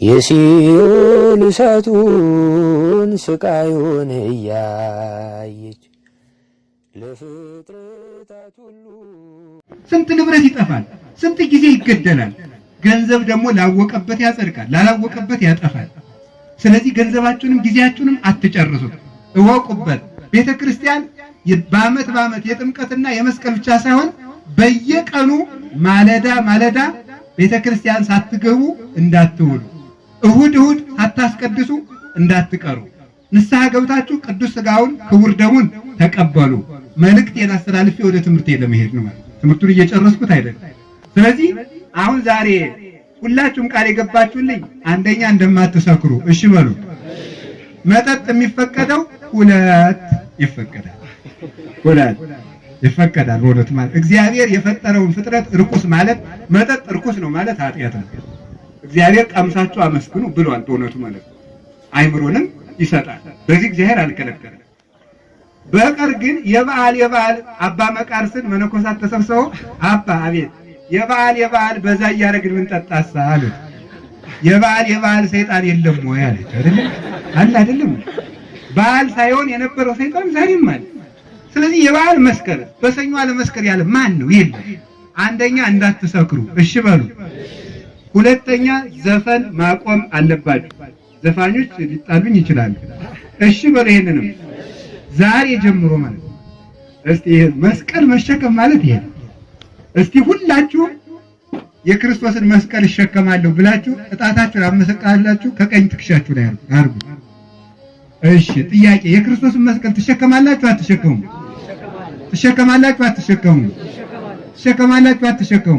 የሲኦል እሳቱን ስቃዩን እያየች ለፍጥረታት ሁሉ ስንት ንብረት ይጠፋል፣ ስንት ጊዜ ይገደላል። ገንዘብ ደግሞ ላወቀበት ያጸድቃል፣ ላላወቀበት ያጠፋል። ስለዚህ ገንዘባችሁንም ጊዜያችሁንም አትጨርሱት፣ እወቁበት። ቤተክርስቲያን በዓመት የጥምቀትና የመስቀል ብቻ ሳይሆን በየቀኑ ማለዳ ቤተክርስቲያን ሳትገቡ እንዳትውሉ፣ እሁድ ሳታስቀድሱ እንዳትቀሩ፣ ንስሐ ገብታችሁ ቅዱስ ሥጋውን ክቡር ደሙን ተቀበሉ። መልእክቴን አስተላልፌ ወደ ትምህርቴ ለመሄድ ነው ማለት። ትምህርቱን እየጨረስኩት አይደለም። ስለዚህ አሁን ዛሬ ሁላችሁም ቃል የገባችሁልኝ አንደኛ እንደማትሰክሩ እሺ በሉ። መጠጥ የሚፈቀደው ሁለት ይፈቀዳል። በእውነት ማለት እግዚአብሔር የፈጠረውን ፍጥረት ርኩስ ማለት መጠጥ ርኩስ ነው ማለት ኃጢአት ነው። እግዚአብሔር ቀምሳችሁ አመስግኑ ብሏል። በእውነቱ ማለት አይምሮንም ይሰጣል። በዚህ እግዚአብሔር አልከለከለም። በቀር ግን የበዓል አባ መቃርስን መነኮሳት ተሰብስበው አባ አቤት የበዓል በዛ እያደረግን ምን ጠጣሳ አሉት። የበዓል ሰይጣን የለም ወይ አለች። አይደለም በዓል ሳይሆን የነበረው ሰይጣን ዛሬም አለ። ስለዚህ የበዓል መስከር በሰኞ አለመስከር ያለ ማን ነው? የለም። አንደኛ እንዳትሰክሩ እሺ በሉ። ሁለተኛ ዘፈን ማቆም አለባችሁ። ዘፋኞች ሊጣሉኝ ይችላሉ። እሺ በሉ። ይሄንንም ዛሬ ጀምሮ ማለት እስቲ መስቀል መሸከም ማለት ይሄ። እስቲ ሁላችሁ የክርስቶስን መስቀል ይሸከማለሁ ብላችሁ እጣታችሁን አመሰቃላችሁ ከቀኝ ትከሻችሁ ላይ አርጉ። እሺ ጥያቄ፣ የክርስቶስን መስቀል ትሸከማላችሁ አትሸከሙ? ትሸከማላችሁ አትሸከሙ? ትሸከማላችሁ አትሸከሙ?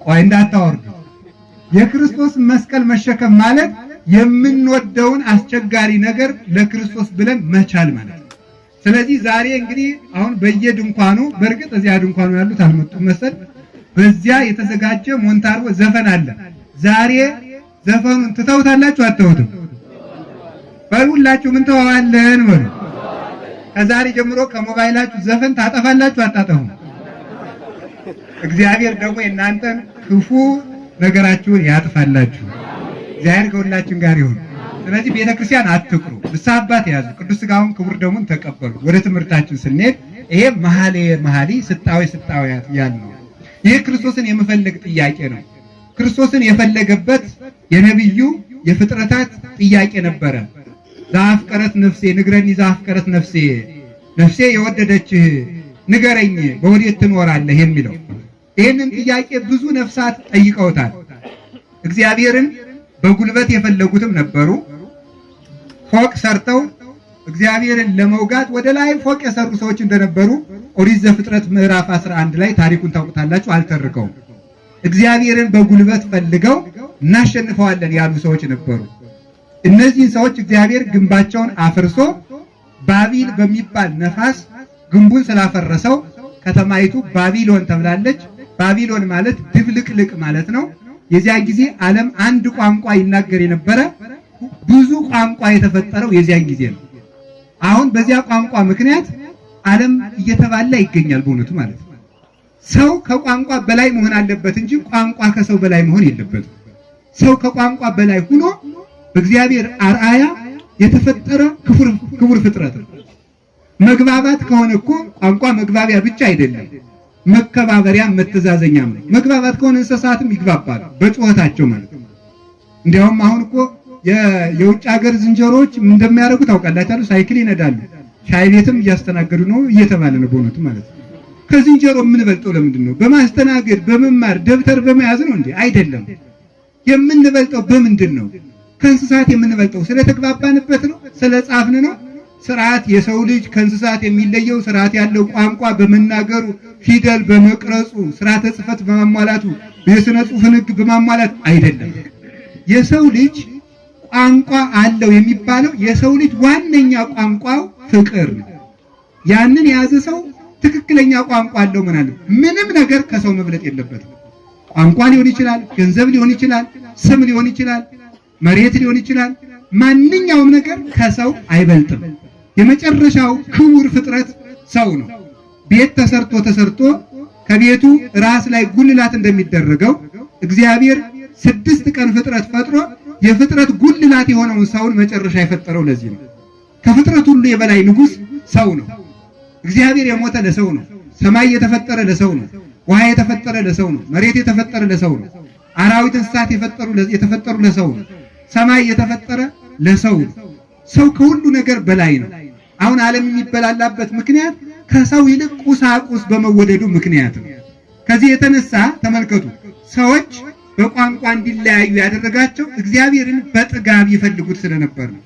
ቆይ እንዳታወርዱ። የክርስቶስን መስቀል መሸከም ማለት የምንወደውን አስቸጋሪ ነገር ለክርስቶስ ብለን መቻል ማለት ነው። ስለዚህ ዛሬ እንግዲህ አሁን በየድንኳኑ በእርግጥ እዚያ ድንኳኑ ያሉት አልመጡም መሰል፣ በዚያ የተዘጋጀ ሞንታርቦ ዘፈን አለ። ዛሬ ዘፈኑን ትተውታላችሁ አትተውትም? በሁላችሁም እንተዋለን በሉ። ከዛሬ ጀምሮ ከሞባይላችሁ ዘፈን ታጠፋላችሁ አታጠፉም? እግዚአብሔር ደግሞ የእናንተን ክፉ ነገራችሁን ያጥፋላችሁ። እግዚአብሔር ከሁላችን ጋር ይሁን። ስለዚህ ቤተክርስቲያን አትቅሩ፣ ንስሐ አባት ያዙ፣ ቅዱስ ሥጋውን ክቡር ደሙን ተቀበሉ። ወደ ትምህርታችን ስንሄድ ይሄ መኃልየ ስጣውያት ያልነው ይህ ክርስቶስን የመፈለግ ጥያቄ ነው። ክርስቶስን የፈለገበት የነብዩ የፍጥረታት ጥያቄ ነበረ። ዘአፍቀረት ነፍሴ ንግረኒ ዘአፍቀረት ነፍሴ የወደደችህ ንገረኝ በወዴት ትኖራለህ የሚለው ይህንን ጥያቄ ብዙ ነፍሳት ጠይቀውታል። እግዚአብሔርን በጉልበት የፈለጉትም ነበሩ። ፎቅ ሰርተው እግዚአብሔርን ለመውጋት ወደ ላይ ፎቅ የሰሩ ሰዎች እንደነበሩ ኦሪት ዘፍጥረት ምዕራፍ 11 ላይ ታሪኩን ታውቁታላችሁ፣ አልተርከውም። እግዚአብሔርን በጉልበት ፈልገው እናሸንፈዋለን ያሉ ሰዎች ነበሩ። እነዚህን ሰዎች እግዚአብሔር ግንባቸውን አፍርሶ ባቢል በሚባል ነፋስ ግንቡን ስላፈረሰው ከተማይቱ ባቢሎን ተብላለች። ባቢሎን ማለት ድብልቅልቅ ማለት ነው። የዚያ ጊዜ ዓለም አንድ ቋንቋ ይናገር የነበረ ብዙ ቋንቋ የተፈጠረው የዚያን ጊዜ ነው። አሁን በዚያ ቋንቋ ምክንያት ዓለም እየተባላ ይገኛል። በእውነቱ ማለት ነው ሰው ከቋንቋ በላይ መሆን አለበት እንጂ ቋንቋ ከሰው በላይ መሆን የለበትም። ሰው ከቋንቋ በላይ ሆኖ በእግዚአብሔር አርአያ የተፈጠረ ክቡር ፍጥረት ነው። መግባባት ከሆነ እኮ ቋንቋ መግባቢያ ብቻ አይደለም፣ መከባበሪያ መተዛዘኛም ነው። መግባባት ከሆነ እንስሳትም ይግባባሉ በጩኸታቸው ማለት ነው። እንዲያውም አሁን እኮ የውጭ ሀገር ዝንጀሮዎች እንደሚያደርጉ ታውቃላችሁ። ሳይክል ይነዳሉ፣ ሻይ ቤትም እያስተናገዱ ነው እየተባለ ነው በእውነቱ ማለት ነው። ከዝንጀሮ የምንበልጠው ለምንድን ነው? በማስተናገድ በመማር ደብተር በመያዝ ነው እንዴ? አይደለም። የምንበልጠው በምንድን ነው? ከእንስሳት የምንበልጠው ስለተግባባንበት ነው፣ ስለጻፍን ነው። ስርዓት የሰው ልጅ ከእንስሳት የሚለየው ስርዓት ያለው ቋንቋ በመናገሩ ፊደል በመቅረጹ ስርዓተ ጽሕፈት በማሟላቱ የሥነ ጽሑፍን ሕግ በማሟላት አይደለም። የሰው ልጅ ቋንቋ አለው የሚባለው የሰው ልጅ ዋነኛ ቋንቋው ፍቅር ነው። ያንን የያዘ ሰው ትክክለኛ ቋንቋ አለው ማለት ነው። ምንም ነገር ከሰው መብለጥ የለበትም። ቋንቋ ሊሆን ይችላል፣ ገንዘብ ሊሆን ይችላል፣ ስም ሊሆን ይችላል፣ መሬት ሊሆን ይችላል። ማንኛውም ነገር ከሰው አይበልጥም። የመጨረሻው ክቡር ፍጥረት ሰው ነው። ቤት ተሰርቶ ከቤቱ ራስ ላይ ጉልላት እንደሚደረገው እግዚአብሔር 6 ቀን ፍጥረት ፈጥሮ የፍጥረት ጉልላት የሆነውን ሰውን መጨረሻ የፈጠረው ለዚህ ነው። ከፍጥረት ሁሉ የበላይ ንጉሥ ሰው ነው። እግዚአብሔር የሞተ ለሰው ነው። ሰማይ የተፈጠረ ለሰው ነው። ውሃ የተፈጠረ ለሰው ነው። መሬት የተፈጠረ ለሰው ነው። አራዊት እንስሳት የተፈጠሩ ለሰው ነው። ሰማይ የተፈጠረ ለሰው ነው። ሰው ከሁሉ ነገር በላይ ነው። አሁን ዓለም የሚበላላበት ምክንያት ከሰው ይልቅ ቁሳቁስ በመወደዱ ምክንያት ነው። ከዚህ የተነሳ ተመልከቱ፣ ሰዎች በቋንቋ እንዲለያዩ ያደረጋቸው እግዚአብሔርን በጥጋብ ይፈልጉት ስለነበር ነው።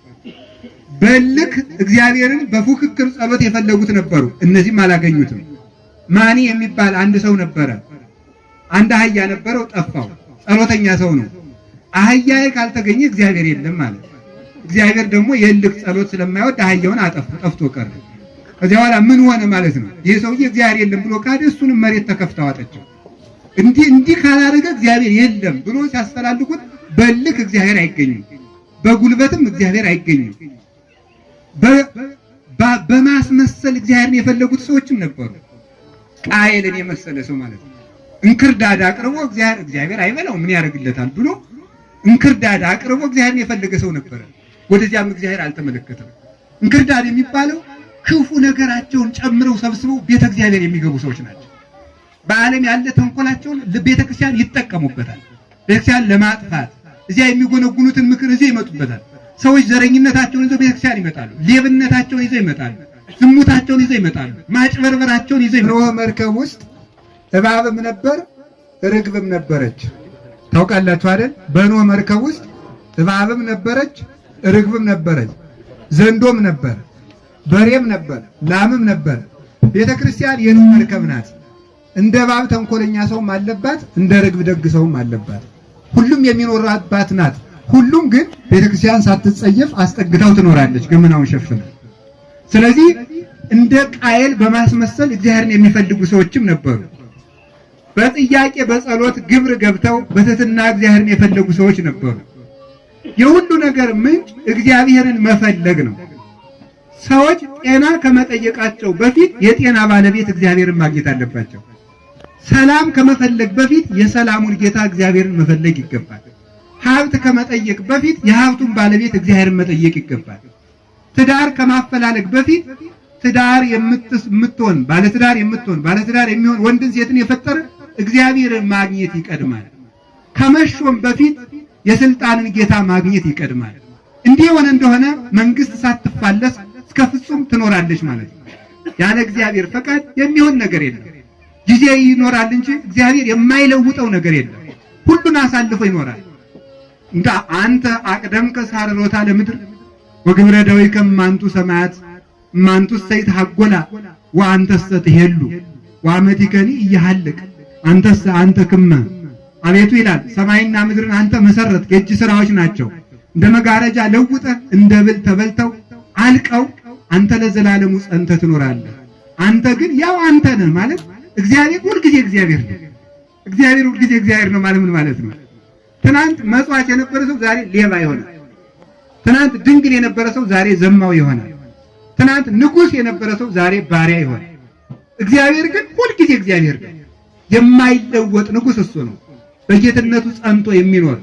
በልክ እግዚአብሔርን በፉክክር ጸሎት የፈለጉት ነበሩ። እነዚህም አላገኙትም። ማኒ የሚባል አንድ ሰው ነበረ። አንድ አህያ ነበረው፣ ጠፋው። ጸሎተኛ ሰው ነው። አህያዬ ካልተገኘ እግዚአብሔር የለም ማለት። እግዚአብሔር ደግሞ የልክ ጸሎት ስለማይወድ አህያውን ጠፍቶ ቀረ። ከዚያ በኋላ ምን ሆነ ማለት ነው? ይሄ ሰውዬ እግዚአብሔር የለም ብሎ ካደ፣ እሱንም መሬት ተከፍታ ዋጠችው። እንዲህ ካላደረገ እግዚአብሔር የለም ብሎ ሲያስተላልኩት በልክ እግዚአብሔር አይገኝም፣ በጉልበትም እግዚአብሔር አይገኝም። በማስመሰል እግዚአብሔርን የፈለጉት ሰዎችም ነበሩ። ቃየልን የመሰለ ሰው ማለት ነው። እንክርዳድ አቅርቦ እግዚአብሔር አይበላው ምን ያደርግለታል ብሎ እንክርዳድ አቅርቦ እግዚአብሔርን የፈለገ ሰው ነበረ። ወደዚያም እግዚአብሔር አልተመለከተም። እንክርዳድ የሚባለው ክፉ ነገራቸውን ጨምረው ሰብስበው ቤተ እግዚአብሔር የሚገቡ ሰዎች ናቸው። በዓለም ያለ ተንኮላቸውን ለቤተክርስቲያን ይጠቀሙበታል። ቤተክርስቲያን ለማጥፋት እዚያ የሚጎነጉኑትን ምክር እዚህ ይመጡበታል። ሰዎች ዘረኝነታቸውን ይዘው ቤተክርስቲያን ይመጣሉ። ሌብነታቸውን ይዘው ይመጣሉ። ዝሙታቸውን ይዘው ይመጣሉ። ማጭበርበራቸውን ይዘው ይመጣሉ። በኖህ መርከብ ውስጥ እባብም ነበር፣ ርግብም ነበረች። ታውቃላችሁ አይደል? በኖህ መርከብ ውስጥ እባብም ነበረች፣ ርግብም ነበረች፣ ዘንዶም ነበር፣ በሬም ነበር፣ ላምም ነበር። ቤተክርስቲያን የኖህ መርከብ ናት። እንደ እባብ ተንኮለኛ ሰውም አለባት፣ እንደ ርግብ ደግ ሰውም አለባት። ሁሉም የሚኖርባት ናት። ሁሉም ግን ቤተክርስቲያን ሳትጸየፍ አስጠግታው ትኖራለች፣ ገመናውን ሸፍና። ስለዚህ እንደ ቃየል በማስመሰል እግዚአብሔርን የሚፈልጉ ሰዎችም ነበሩ። በጥያቄ በጸሎት ግብር ገብተው በትህትና እግዚአብሔርን የፈለጉ ሰዎች ነበሩ። የሁሉ ነገር ምንጭ እግዚአብሔርን መፈለግ ነው። ሰዎች ጤና ከመጠየቃቸው በፊት የጤና ባለቤት እግዚአብሔርን ማግኘት አለባቸው። ሰላም ከመፈለግ በፊት የሰላሙን ጌታ እግዚአብሔርን መፈለግ ይገባል። ሀብት ከመጠየቅ በፊት የሀብቱን ባለቤት እግዚአብሔርን መጠየቅ ይገባል። ትዳር ከማፈላለግ በፊት ትዳር የምትሆን ባለትዳር የሚሆን ወንድን ሴትን የፈጠረ እግዚአብሔርን ማግኘት ይቀድማል። ከመሾም በፊት የስልጣንን ጌታ ማግኘት ይቀድማል። እንዲህ የሆነ እንደሆነ መንግስት ሳትፋለስ እስከ ፍጹም ትኖራለች ማለት ነው። ያለ እግዚአብሔር ፈቃድ የሚሆን ነገር የለም። ጊዜ ይኖራል እንጂ እግዚአብሔር የማይለውጠው ነገር የለም። ሁሉን አሳልፎ ይኖራል። እንዳ አንተ አቅደምከ ሳርሮታ ለምድር ወግብረ ደዊከ ማንቱ ሰማያት ማንቱ ሰይት ሐጎላ ወአንተሰ ትሄሉ ወአመቲከኒ ይሐልቅ አንተ ክመ አቤቱ ይላል። ሰማይና ምድርን አንተ መሰረት፣ የእጅ ስራዎች ናቸው። እንደ መጋረጃ ለውጠ እንደ ብል ተበልተው አልቀው አንተ ለዘላለሙ ጸንተ ትኖራለህ። አንተ ግን ያው አንተ ነህ ማለት እግዚአብሔር ሁልጊዜ እግዚአብሔር ነው። እግዚአብሔር ሁልጊዜ እግዚአብሔር ነው ማለት ምን ማለት ነው? ትናንት መጽዋች የነበረ ሰው ዛሬ ሌባ ይሆናል። ትናንት ድንግል የነበረ ሰው ዛሬ ዘማው ይሆናል። ትናንት ንጉሥ የነበረ ሰው ዛሬ ባሪያ ይሆናል። እግዚአብሔር ግን ሁልጊዜ እግዚአብሔር ነው። የማይለወጥ ንጉሥ እሱ ነው። በጌትነቱ ጸንቶ የሚኖር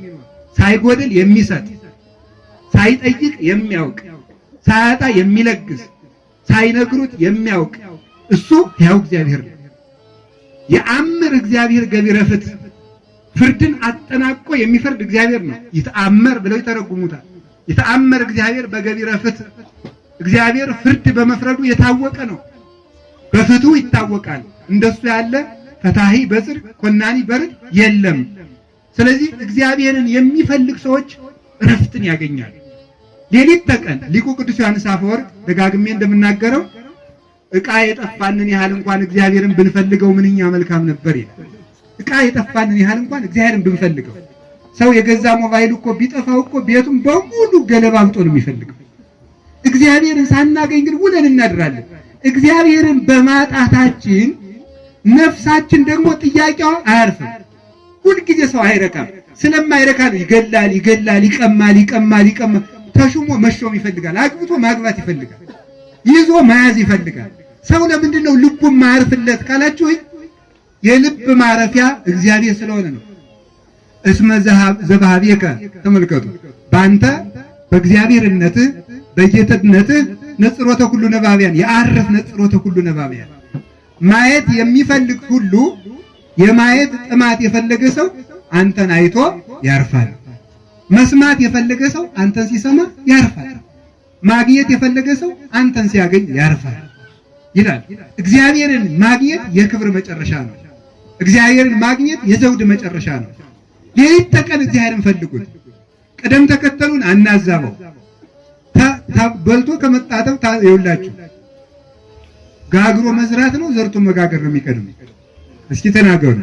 ሳይጎድል የሚሰጥ ሳይጠይቅ የሚያውቅ ሳያጣ የሚለግስ ሳይነግሩት የሚያውቅ እሱ ሕያው እግዚአብሔር ነው። የአምር እግዚአብሔር ገቢረ ፍትሕ ፍርድን አጠናቆ የሚፈርድ እግዚአብሔር ነው። ይተአመር ብለው ይተረጉሙታል። ይተአመር እግዚአብሔር በገቢረ ፍትሕ እግዚአብሔር ፍርድ በመፍረዱ የታወቀ ነው። በፍትሑ ይታወቃል። እንደሱ ያለ ፈታሂ በጽድቅ ኮናኒ በርድ የለም። ስለዚህ እግዚአብሔርን የሚፈልግ ሰዎች እረፍትን ያገኛል። ሌሊት ተቀን ሊቁ ቅዱስ ዮሐንስ አፈወርቅ ደጋግሜ እንደምናገረው ዕቃ የጠፋንን ያህል እንኳን እግዚአብሔርን ብንፈልገው ምንኛ መልካም ነበር ይላል። ዕቃ የጠፋንን ያህል እንኳን እግዚአብሔርን ብንፈልገው። ሰው የገዛ ሞባይል እኮ ቢጠፋው እኮ ቤቱን በሙሉ ገለባብጦ ነው የሚፈልገው። እግዚአብሔርን ሳናገኝ ግን ውለን እናድራለን። እግዚአብሔርን በማጣታችን ነፍሳችን ደግሞ ጥያቄዋ አያርፍም። ሁልጊዜ ሰው አይረካም። ስለማይረካ ነው ይገላል፣ ይቀማል። ተሹሞ መሾም ይፈልጋል። አግብቶ ማግባት ይፈልጋል። ይዞ መያዝ ይፈልጋል። ሰው ለምንድን ነው ልቡን ማያርፍለት ካላችሁ የልብ ማረፊያ እግዚአብሔር ስለሆነ ነው። እስመ ዘባህቤከ ተመልከቱ፣ በአንተ በእግዚአብሔርነትህ በጌትነትህ ነጽሮተ ኩሉ ነባቢያን የአረፍ ነጽሮተ ኩሉ ነባቢያን ማየት የሚፈልግ ሁሉ የማየት ጥማት የፈለገ ሰው አንተን አይቶ ያርፋል። መስማት የፈለገ ሰው አንተን ሲሰማ ያርፋል። ማግኘት የፈለገ ሰው አንተን ሲያገኝ ያርፋል ይላል። እግዚአብሔርን ማግኘት የክብር መጨረሻ ነው። እግዚአብሔርን ማግኘት የዘውድ መጨረሻ ነው። ሌሊት ተቀን እግዚአብሔርን ፈልጉት። ቅደም ተከተሉን አናዛበው። በልቶ ከመጣተው ይውላችሁ ጋግሮ መዝራት ነው ዘርቶ መጋገር ነው የሚቀድም። እስኪ ተናገሩ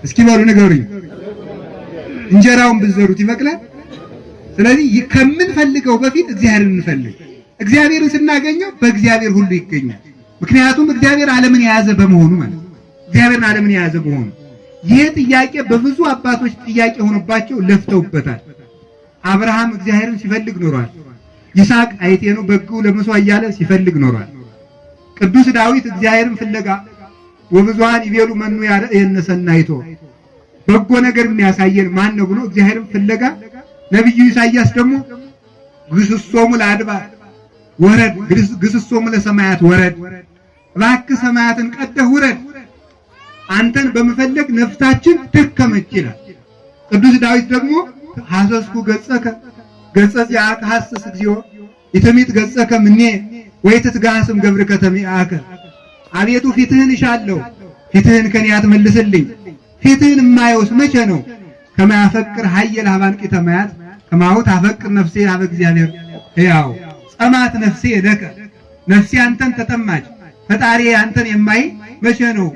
እስኪ በሉ ንገሩኝ። እንጀራውን ብትዘሩት ይበቅላል። ስለዚህ ከምንፈልገው በፊት እግዚአብሔርን እንፈልግ። እግዚአብሔርን ስናገኘው በእግዚአብሔር ሁሉ ይገኛል። ምክንያቱም እግዚአብሔር ዓለምን የያዘ በመሆኑ ማለት ነው። እግዚአብሔርን ዓለምን የያዘ በመሆኑ ይሄ ጥያቄ በብዙ አባቶች ጥያቄ ሆኖባቸው ለፍተውበታል። አብርሃም እግዚአብሔርን ሲፈልግ ኖሯል። ይስሐቅ አይቴኑ በግው ለመስዋዕት እያለ ሲፈልግ ኖሯል። ቅዱስ ዳዊት እግዚአብሔርን ፍለጋ ወብዙሃን ይቤሉ መኑ የነሰናይቶ በጎ ነገር የሚያሳየን ማን ነው ብሎ እግዚአብሔርን ፍለጋ ነብዩ ኢሳይያስ ደግሞ ግስሶሙ ለአድባር ወረድ ግስሶሙ ለሰማያት ወረድ እባክህ ሰማያትን ቀደህ ውረድ አንተን በመፈለግ ነፍሳችን ደከመች ይላል። ቅዱስ ዳዊት ደግሞ ሐሰስኩ ገጸከ ገጸጽ ያከ ሐሰስ እግዚኦ ይተሚት ገጸከ ምኔ ወይትትጋስም ገብርከ ተሚአከ አቤቱ ፊትህን እሻለሁ ፊትህን ከኔ አትመልስልኝ። ፊትህን የማየውስ መቼ ነው? ከማያፈቅር ኃየል ሀባንቂ ተማያት ከማውት አፈቅር ነፍሴ ሀበ እግዚአብሔር ሕያው ጸማት ነፍሴ ለከ ነፍሴ አንተን ተጠማች። ፈጣሪ አንተን የማይ መቼ ነው?